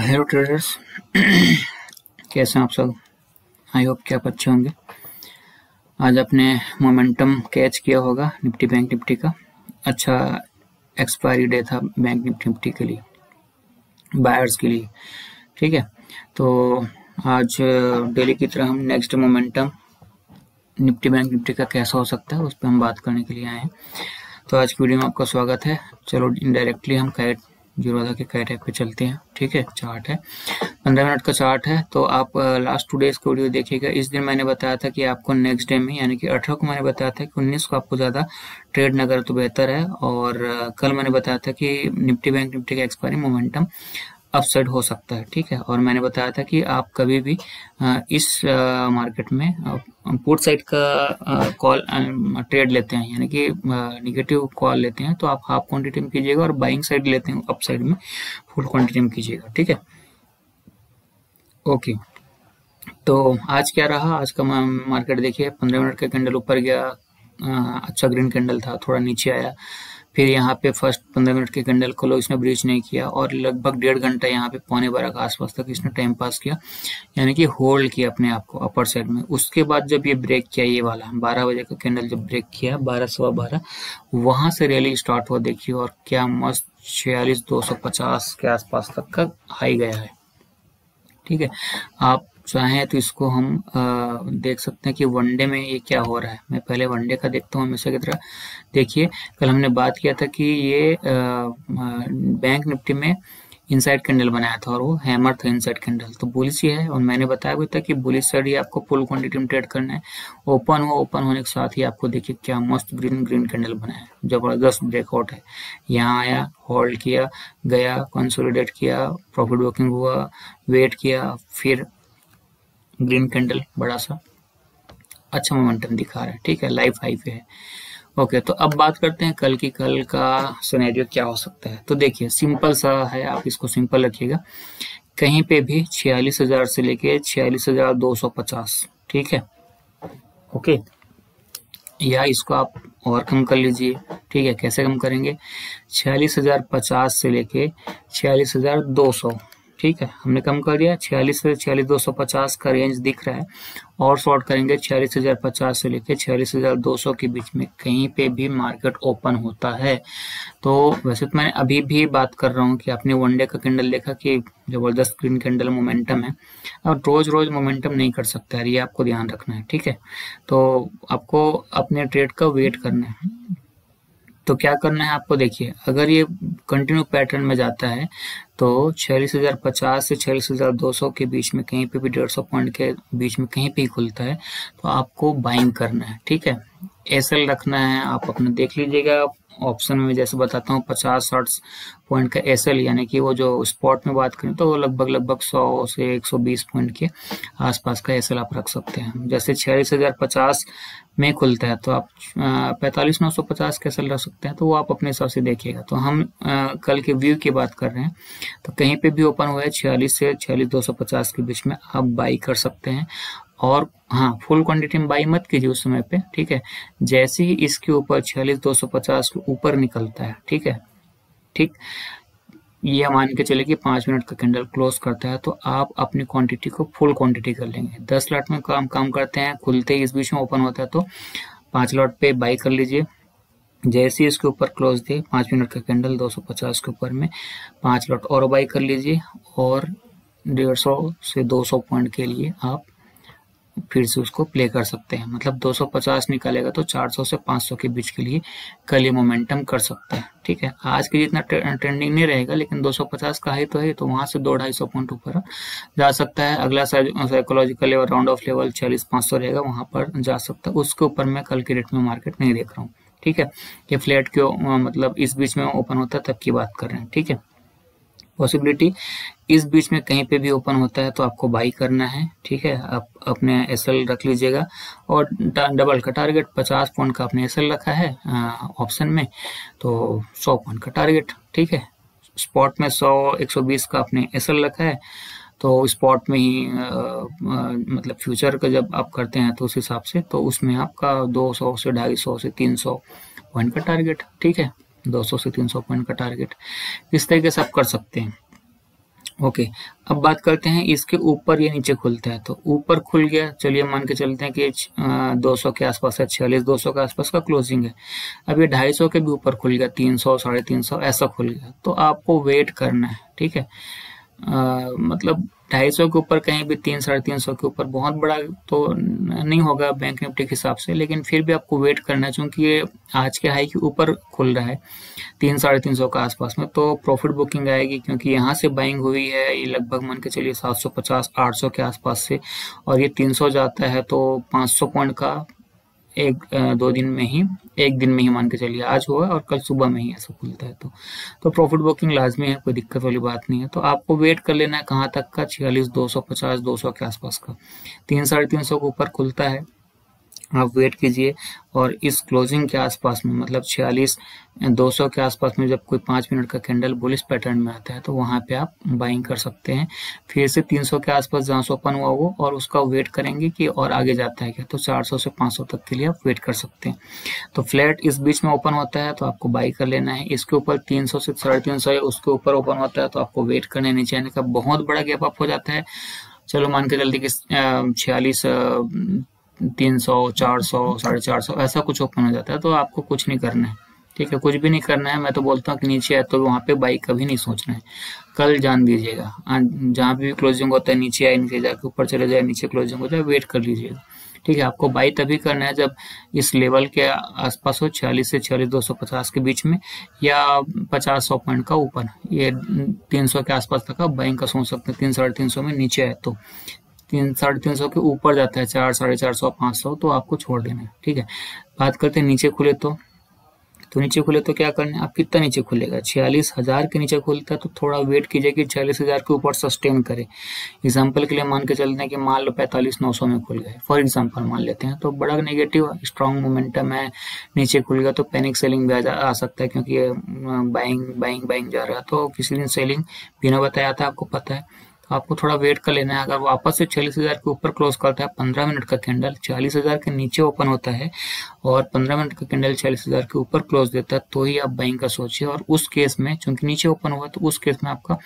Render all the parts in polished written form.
Hello traders. कैसे हैं आप सब? आई होप कि आप अच्छे होंगे। आज आपने मोमेंटम कैच किया होगा निफ्टी बैंक निफ्टी का। अच्छा एक्सपायरी डे था बैंक निफ्टी के लिए, बायर्स के लिए। ठीक है, तो आज डेली की तरह हम next momentum Nifty bank Nifty का कैसा हो सकता है उस पर हम बात करने के लिए आए हैं। तो आज की वीडियो में आपका स्वागत है। चलो इनडायरेक्टली हम कैट जीरोधा के कैट ऐप पे चलते हैं। ठीक है, चार्ट है 15 मिनट का चार्ट है। तो आप लास्ट 2 डेज का वीडियो देखिएगा। इस दिन मैंने बताया था कि आपको नेक्स्ट डे में यानी कि 18 को मैंने बताया था कि 19 को आपको ज़्यादा ट्रेड न करें तो बेहतर है। और कल मैंने बताया था कि निफ्टी बैंक निफ्टी का एक्सपायरी मोमेंटम अपसाइड हो सकता है। ठीक है, और मैंने बताया था कि आप कभी भी इस मार्केट में पुट साइड का कॉल ट्रेड लेते हैं यानी कि निगेटिव कॉल लेते हैं तो आप हाफ क्वांटिटी में कीजिएगा, और बाइंग साइड लेते हैं अप साइड में फुल क्वांटिटी में कीजिएगा। ठीक है, ओके। तो आज क्या रहा? आज का मार्केट देखिए, 15 मिनट का कैंडल ऊपर गया, अच्छा ग्रीन कैंडल था, थोड़ा नीचे आया, फिर यहाँ पे फर्स्ट 15 मिनट के कैंडल को लो इसने ब्रीच नहीं किया, और लगभग 1.5 घंटा यहाँ पे 11:15 के आसपास तक इसने टाइम पास किया, यानी कि होल्ड किया अपने आप को अपर साइड में। उसके बाद जब ये ब्रेक किया, ये वाला 12 बजे का कैंडल जब ब्रेक किया 12 सवा 12, वहां से रैली स्टार्ट हुआ देखिए, और क्या मस्त 46,250 के आसपास तक का हाई गया है। ठीक है, आप चाहें तो इसको हम देख सकते हैं कि वनडे में ये क्या हो रहा है। मैं पहले वनडे का देखता हूँ हमेशा की तरह। देखिए, कल हमने बात किया था कि ये बैंक निफ्टी में इनसाइड कैंडल बनाया था और वो हैमर था इनसाइड कैंडल, तो बुलिश ही है। और मैंने बताया भी था कि बुलिश साइड ही आपको फुल क्वांटिटी में ट्रेड करना है। ओपन हुआ, ओपन होने के साथ ही आपको देखिए क्या मस्त ग्रीन ग्रीन कैंडल बनाया है, जबरदस्त ब्रेकआउट है। यहाँ आया, होल्ड किया, गया, कंसोलिडेट किया, प्रॉफिट बुकिंग हुआ, वेट किया, फिर ग्रीन कैंडल बड़ा सा अच्छा मोमेंटम दिखा रहा है। ठीक है, लाइफ हाई पे है। ओके, तो अब बात करते हैं कल की। कल का सिनेरियो क्या हो सकता है? तो देखिए, सिंपल सा है, आप इसको सिंपल रखिएगा। कहीं पे भी 46,000 से लेके 46,250। ठीक है, ओके, या इसको आप और कम कर लीजिए। ठीक है, कैसे कम करेंगे? 46,050 से लेके 46,200। ठीक है, हमने कम कर दिया। 46 से 46,250 का रेंज दिख रहा है, और शॉर्ट करेंगे 46,050 से लेके 46,200 के बीच में कहीं पे भी मार्केट ओपन होता है। तो वैसे तो मैं अभी भी बात कर रहा हूँ कि आपने वनडे का कैंडल देखा कि जबरदस्त ग्रीन कैंडल मोमेंटम है, और रोज रोज मोमेंटम नहीं कर सकता है, ये आपको ध्यान रखना है। ठीक है, तो आपको अपने ट्रेड का वेट करना है। तो क्या करना है आपको? देखिए, अगर ये कंटिन्यू पैटर्न में जाता है तो 46,050 से 46,200 के बीच में कहीं पे भी 150 पॉइंट के बीच में कहीं पे ही खुलता है तो आपको बाइंग करना है। ठीक है, एसएल रखना है, आप अपना देख लीजिएगा। ऑप्शन में जैसे बताता हूँ 50-60 पॉइंट का एसएल, यानी कि वो जो स्पॉट में बात करें तो वो लगभग 100 से 120 पॉइंट के आसपास का एसएल आप रख सकते हैं। जैसे 46,050 में खुलता है तो आप 45,950 का एसएल रख सकते हैं, तो वो आप अपने हिसाब से देखिएगा। तो हम कल के व्यू की बात कर रहे हैं, तो कहीं पे भी ओपन हुआ है 46 से 46,250 के बीच में आप बाई कर सकते हैं। और हाँ, फुल क्वांटिटी में बाई मत कीजिए उस समय पे। ठीक है, जैसे ही इसके ऊपर 46,250 के ऊपर निकलता है, ठीक है, ठीक, ये मान के चले कि 5 मिनट का कैंडल क्लोज करता है तो आप अपनी क्वांटिटी को फुल क्वांटिटी कर लेंगे। 10 लॉट में काम करते हैं, खुलते ही इस बीच में ओपन होता है तो 5 लॉट पे बाई कर लीजिए। जैसे ही इसके ऊपर क्लोज दे 5 मिनट का कैंडल 250 के ऊपर में 5 लॉट और बाई कर लीजिए, और 150 से 200 पॉइंट के लिए आप फिर से उसको प्ले कर सकते हैं। मतलब 250 निकालेगा तो 400 से 500 के बीच के लिए कल ये मोमेंटम कर सकता है। ठीक है, आज के जितना ट्रेंडिंग नहीं रहेगा, लेकिन 250 का ही तो है, तो वहां से 200-250 पॉइंट ऊपर जा सकता है। अगला psychological level, round of level 46,500 रहेगा, वहां पर जा सकता है। उसके ऊपर मैं कल के रेट में मार्केट नहीं देख रहा हूँ। ठीक है, ये फ्लैट क्यों, मतलब इस बीच में ओपन होता है तब की बात कर रहे हैं। ठीक है, पॉसिबिलिटी इस बीच में कहीं पे भी ओपन होता है तो आपको बाई करना है। ठीक है, आप अपने एसएल रख लीजिएगा, और डबल का टारगेट 50 पॉइंट का आपने एसएल रखा है ऑप्शन में, तो 100 पॉइंट का टारगेट। ठीक है, स्पॉट में 100-120 का आपने एसएल रखा है, तो स्पॉट में ही मतलब फ्यूचर का जब आप करते हैं तो उस हिसाब से तो उसमें आपका 200 से 250 से 300 पॉइंट का टारगेट। ठीक है, 200 से 300 पॉइंट का टारगेट इस तरीके से आप कर सकते हैं। ओके, अब बात करते हैं इसके ऊपर ये नीचे खुलता है, तो ऊपर खुल गया, चलिए मान के चलते हैं कि 200 के आसपास है, 46-200 के आसपास का क्लोजिंग है। अब ये 250 के भी ऊपर खुल गया, 300 350 ऐसा खुल गया, तो आपको वेट करना है, ठीक है। मतलब 250 के ऊपर कहीं भी 300-350 के ऊपर बहुत बड़ा तो नहीं होगा बैंक निफ्टी के हिसाब से, लेकिन फिर भी आपको वेट करना है, क्योंकि ये आज के हाई के ऊपर खुल रहा है 300-350 के आसपास में, तो प्रॉफिट बुकिंग आएगी, क्योंकि यहाँ से बाइंग हुई है ये लगभग मान के चलिए 750-800 के आसपास से, और ये 300 जाता है तो 500 पॉइंट का एक दिन में ही मान के चलिए आज हुआ और कल सुबह में ही ऐसा खुलता है, तो प्रॉफिट बुकिंग लाजमी है, कोई दिक्कत वाली बात नहीं है। तो आपको वेट कर लेना है कहाँ तक का, 46-250-200 के आसपास का, 300-350 के ऊपर खुलता है, आप वेट कीजिए, और इस क्लोजिंग के आसपास में मतलब 46-200 के आसपास में जब कोई 5 मिनट का कैंडल बुलिश पैटर्न में आता है तो वहां पे आप बाइंग कर सकते हैं। फिर से 300 के आसपास जहां से ओपन हुआ वो, और उसका वेट करेंगे कि और आगे जाता है क्या, तो 400 से 500 तक के लिए आप वेट कर सकते हैं। तो फ्लैट इस बीच में ओपन होता है तो आपको बाई कर लेना है, इसके ऊपर 300 से 350 उसके ऊपर ओपन होता है तो आपको वेट करना है, नीचे आने का बहुत बड़ा गैप अप हो जाता है, चलो मान के चलते कि 46 300 400 450 ऐसा कुछ ओपन हो जाता है, तो आपको कुछ नहीं करना है, ठीक है, कुछ भी नहीं करना है। मैं तो बोलता हूँ कि नीचे है तो वहां पे बाई कभी नहीं सोचना है, कल जान दीजिएगा, जहां भी क्लोजिंग होता है नीचे आए, नीचे जाके ऊपर चले जाए, नीचे क्लोजिंग हो जाए, वेट कर लीजिएगा, ठीक है। आपको बाई तभी करना है जब इस लेवल के आसपास हो, 46 से 46-250 के बीच में, या 50-100 पॉइंट का ऊपर, ये 300 के आसपास तक आप बाइंग का सोच सकते हैं, 300-350 में नीचे है तो 300-350 के ऊपर जाता है 400-450-500 तो आपको छोड़ देना है, ठीक है। बात करते हैं नीचे खुले तो नीचे खुले तो क्या करना है, आप कितना नीचे खुलेगा, 46,000 के नीचे खुलता है तो थोड़ा वेट कीजिए कि 46,000 के ऊपर सस्टेन करे। एग्जाम्पल के लिए मान के चलते हैं कि मान लो 45,900 में खुल गए, फॉर एग्जाम्पल मान लेते हैं, तो बड़ा नेगेटिव स्ट्रॉन्ग मोमेंटम है, नीचे खुल गया तो पैनिक सेलिंग भी आ सकता है, क्योंकि ये बाइंग जा रहा है, तो किसी दिन सेलिंग बिना बताया था, आपको पता है, आपको थोड़ा वेट कर लेना है। अगर वापस से 46,000 के ऊपर क्लोज करता है, 15 मिनट का कैंडल 40,000 के नीचे ओपन होता है और 15 मिनट का कैंडल 40,000 के ऊपर क्लोज देता है, तो ही आप बाइंग का सोचिए, और उस केस में चूंकि नीचे ओपन हुआ तो उस केस में आपका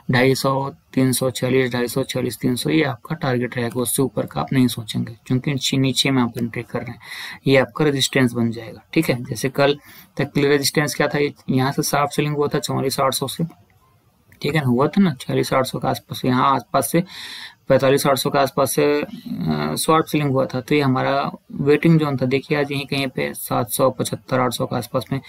250, 340, 250, 40, 300 ये आपका टारगेट रहेगा, उससे ऊपर का आप नहीं सोचेंगे, क्योंकि नीचे में आप एंट्री कर रहे हैं, ये आपका रेजिस्टेंस बन जाएगा, ठीक है। जैसे कल तक के लिए रेजिस्टेंस क्या था, यहाँ से शार्प सेलिंग हुआ था 44,800 से, ठीक है ना, हुआ था ना 46,800 के आसपास, यहाँ आसपास से 45,800 के आसपास से शॉर्ट सेलिंग हुआ था, तो ये हमारा वेटिंग जोन था। देखिए आज यहीं कहीं पे 775-800 के आसपास में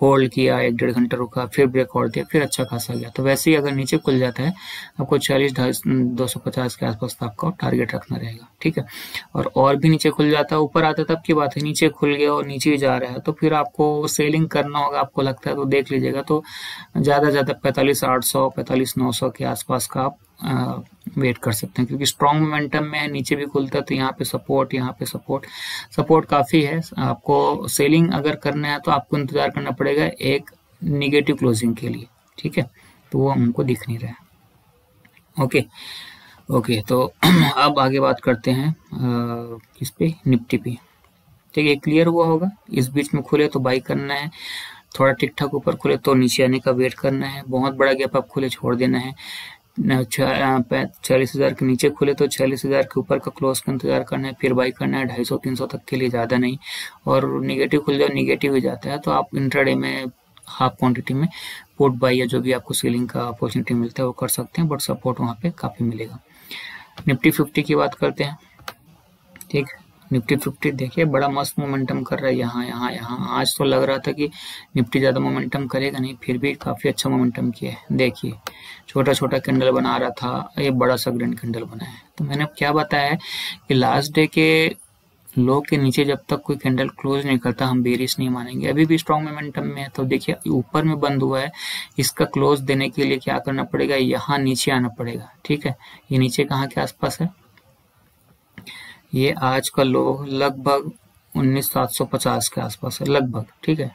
होल्ड किया, 1-1.5 घंटा रुका, फिर ब्रेकआउट दिया, फिर अच्छा खासा गया। तो वैसे ही अगर नीचे खुल जाता है आपको 40-250 के आसपास आपका टारगेट रखना रहेगा, ठीक है। और भी नीचे खुल जाता है, ऊपर आता तब की बात है, नीचे खुल गया और नीचे ही जा रहा है तो फिर आपको सेलिंग करना होगा, आपको लगता है तो देख लीजिएगा, तो ज़्यादा 45,800 45,900 के आसपास का आप वेट कर सकते हैं, क्योंकि स्ट्रॉन्ग मोमेंटम में है, नीचे भी खुलता है तो यहाँ पे सपोर्ट, यहाँ पे सपोर्ट काफ़ी है। आपको सेलिंग अगर करना है तो आपको इंतजार करना पड़ेगा एक निगेटिव क्लोजिंग के लिए, ठीक है, तो वो हमको दिख नहीं रहा है। ओके तो अब आगे बात करते हैं किस पे, निफ्टी पे, ठीक है। क्लियर हुआ होगा, इस बीच में खुले तो बाई करना है, थोड़ा ठीक ठाक ऊपर खुले तो नीचे आने का वेट करना है, बहुत बड़ा गैप आप खुले छोड़ देना है। 40,000 के नीचे खुले तो 40,000 के ऊपर का क्लोज का इंतजार करना है, फिर बाई करना है 250-300 तक के लिए, ज़्यादा नहीं। और निगेटिव खुल जाए, निगेटिव ही जाता है तो आप इंट्राडे में हाफ क्वांटिटी में पुट बाई या जो भी आपको सेलिंग का अपॉर्चुनिटी मिलता है वो कर सकते हैं, बट सपोर्ट वहाँ पे काफ़ी मिलेगा। निफ्टी 50 की बात करते हैं, ठीक। निफ्टी 50 देखिए बड़ा मस्त मोमेंटम कर रहा है, यहाँ आज तो लग रहा था कि निफ्टी ज़्यादा मोमेंटम करेगा नहीं, फिर भी काफ़ी अच्छा मोमेंटम किया है। देखिए छोटा कैंडल बना रहा था, ये बड़ा सा ग्रैंड कैंडल बना है। तो मैंने क्या बताया है कि लास्ट डे के लो के नीचे जब तक कोई कैंडल क्लोज नहीं करता हम बेरिश नहीं मानेंगे। अभी भी स्ट्रॉन्ग मोमेंटम में है, तो देखिए ऊपर में बंद हुआ है, इसका क्लोज देने के लिए क्या करना पड़ेगा, यहाँ नीचे आना पड़ेगा, ठीक है। ये नीचे कहाँ के आसपास है, ये आज का लो लगभग 19,750 के आसपास है लगभग, ठीक है।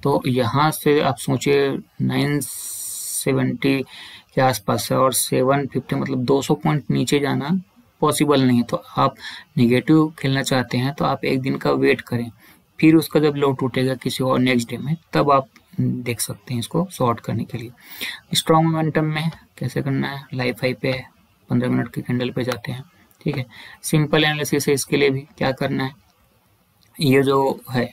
तो यहाँ से आप सोचिए 970 के आसपास है और 750 मतलब 200 पॉइंट नीचे जाना पॉसिबल नहीं है। तो आप निगेटिव खेलना चाहते हैं तो आप एक दिन का वेट करें, फिर उसका जब लो टूटेगा किसी और नेक्स्ट डे में, तब आप देख सकते हैं इसको शॉर्ट करने के लिए। स्ट्रॉन्ग मोमेंटम में कैसे करना है, लाइफ हाई पे 15 मिनट के कैंडल पे जाते हैं, ठीक है। सिंपल एनालिसिस है इसके लिए भी। क्या करना है, ये जो है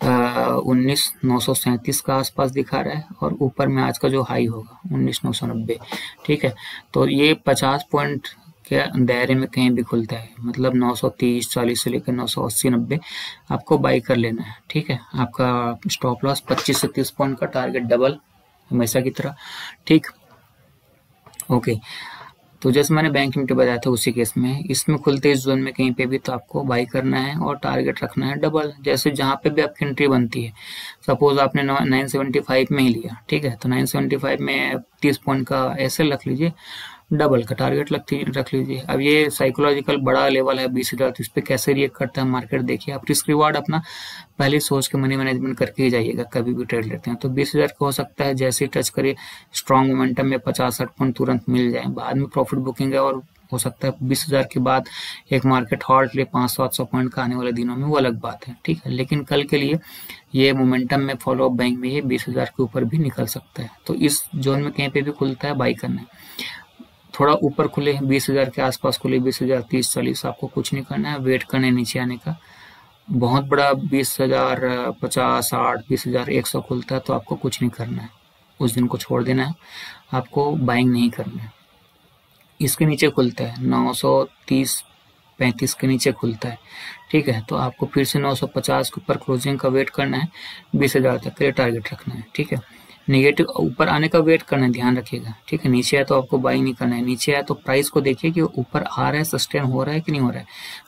19,937 का आसपास दिखा रहा है और ऊपर में आज का जो हाई होगा 19,990, ठीक है। तो ये 50 पॉइंट के दायरे में कहीं भी खुलता है, मतलब 930 40 से लेकर 980 90 आपको बाई कर लेना है, ठीक है। आपका स्टॉप लॉस 25 से 30 पॉइंट का, टारगेट डबल हमेशा की तरह, ठीक। ओके, तो जैसे मैंने बैंक निफ्टी बताया था उसी केस में, इसमें खुलते इस जोन में कहीं पे भी तो आपको बाई करना है और टारगेट रखना है डबल। जैसे जहां पे भी आपकी एंट्री बनती है, सपोज आपने 975 में ही लिया, ठीक है, तो 975 में 30 पॉइंट का ऐसे रख लीजिए, डबल का टारगेट रख लीजिए। अब ये साइकोलॉजिकल बड़ा लेवल है 20,000, तो इस पर कैसे रिएक्ट करता है मार्केट देखिए। आप रिस्क रिवार्ड अपना पहले सोच के मनी मैनेजमेंट करके ही जाइएगा कभी भी ट्रेड लेते हैं। तो 20,000 का हो सकता है जैसे ही टच करे स्ट्रॉन्ग मोमेंटम में 50-60 पॉइंट तुरंत मिल जाए, बाद में प्रॉफिट बुकिंग है, और हो सकता है 20,000 के बाद एक मार्केट हॉल्ट ले 500-800 पॉइंट का आने वाले दिनों में, वो अलग बात है, ठीक है। लेकिन कल के लिए ये मोमेंटम में फॉलो अप बैंक में ये 20,000 के ऊपर भी निकल सकता है। तो इस जोन में कहीं पे भी खुलता है बाई करना है। थोड़ा ऊपर खुले 20,000 के आसपास खुले 20,030 40, आपको कुछ नहीं करना है, वेट करने नीचे आने का। बहुत बड़ा 20,000 50 60 20,000 100 खुलता है तो आपको कुछ नहीं करना है, उस दिन को छोड़ देना है, आपको बाइंग नहीं करना है। इसके नीचे खुलता है 930 35 के नीचे खुलता है, ठीक है, तो आपको फिर से 950 के ऊपर क्लोजिंग का वेट करना है, 20,000 तक के लिए टारगेट रखना है, ठीक है। नेगेटिव ऊपर आने का वेट करना है, ध्यान रखिएगा, ठीक है। नीचे है तो आपको बाई नहीं करना है, नीचे है तो प्राइस को देखिए कि ऊपर आ रहा है, सस्टेन हो रहा है कि नहीं हो रहा है।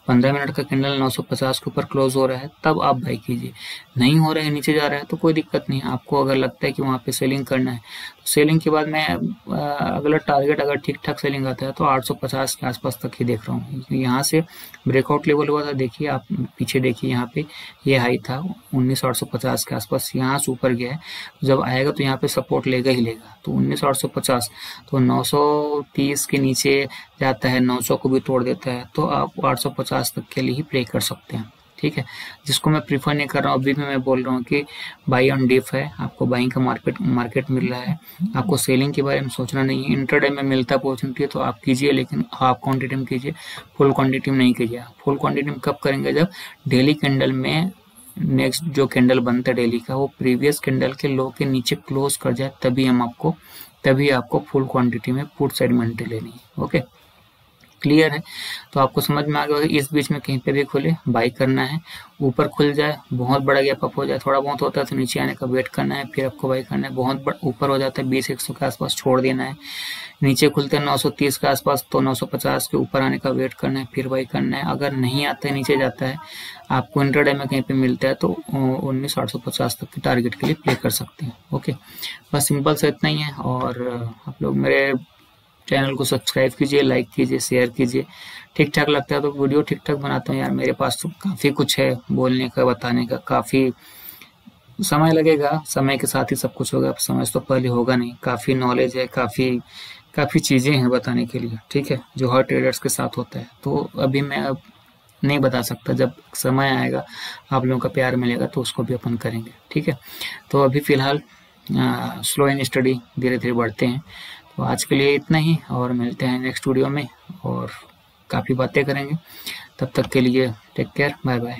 15 मिनट का कैंडल 950 के ऊपर क्लोज हो रहा है तब आप बाई कीजिए, नहीं हो रहा है नीचे जा रहा है तो कोई दिक्कत नहीं है। आपको अगर लगता है कि वहाँ पे सेलिंग करना है तो सेलिंग के बाद मैं अगला टारगेट अगर ठीक ठाक सेलिंग आता है तो 850 के आसपास तक ही देख रहा हूँ। यहाँ से ब्रेकआउट लेवल हुआ था, देखिए आप पीछे देखिए, यहाँ पे ये हाई था 19,850 के आसपास, यहाँ से ऊपर गया है, जब आएगा तो यहाँ पे सपोर्ट लेगा ही लेगा। तो 19,850 तो 930 के नीचे जाता है, 900 को भी तोड़ देता है, तो आप 850 तक के लिए ही प्ले कर सकते हैं, ठीक है। जिसको मैं प्रीफर नहीं कर रहा हूँ, अभी भी मैं बोल रहा हूँ कि बाई ऑन डिप है, आपको बाइंग का मार्केट मिल रहा है, आपको सेलिंग के बारे में सोचना नहीं है। इंट्राडे में मिलता अपॉर्चुनिटी है तो आप कीजिए, लेकिन हाफ क्वांटिटी में कीजिए, फुल क्वांटिटी में नहीं कीजिए। फुल क्वांटिटी में कब करेंगे, जब डेली कैंडल में नेक्स्ट जो कैंडल बनता है डेली का, वो प्रीवियस कैंडल के लो के नीचे क्लोज कर जाए, तभी आपको फुल क्वांटिटी में पुट साइड में एंट्री लेनी है। ओके, क्लियर है? तो आपको समझ में आ गया होगा। इस बीच में कहीं पे भी खुले बाई करना है, ऊपर खुल जाए, बहुत बड़ा गैप अप हो जाए, थोड़ा बहुत होता है तो नीचे आने का वेट करना है, फिर आपको बाई करना है। बहुत ऊपर हो जाता है 20-100 के आसपास छोड़ देना है, नीचे खुलते हैं 930 के आसपास तो 950 के ऊपर आने का वेट करना है, फिर बाई करना है। अगर नहीं आता है, नीचे जाता है, आपको इंट्राडे में कहीं पे मिलता है तो 19,850 तक के टारगेट के लिए प्ले कर सकते हैं। ओके, बस सिंपल से इतना ही है। और आप लोग मेरे चैनल को सब्सक्राइब कीजिए, लाइक कीजिए, शेयर कीजिए। ठीक ठाक लगता है तो वीडियो ठीक ठाक बनाता हूँ यार, मेरे पास तो काफ़ी कुछ है बोलने का, बताने का, काफ़ी समय लगेगा, समय के साथ ही सब कुछ होगा, समय तो पहले होगा नहीं। काफ़ी नॉलेज है, काफ़ी चीज़ें हैं बताने के लिए, ठीक है, जो हर ट्रेडर्स के साथ होता है। तो अभी मैं अब नहीं बता सकता, जब समय आएगा आप लोगों का प्यार मिलेगा तो उसको भी अपन करेंगे, ठीक है। तो अभी फ़िलहाल स्लो एंड स्टडी धीरे धीरे बढ़ते हैं। तो आज के लिए इतना ही, और मिलते हैं नेक्स्ट वीडियो में और काफ़ी बातें करेंगे। तब तक के लिए टेक केयर, बाय बाय।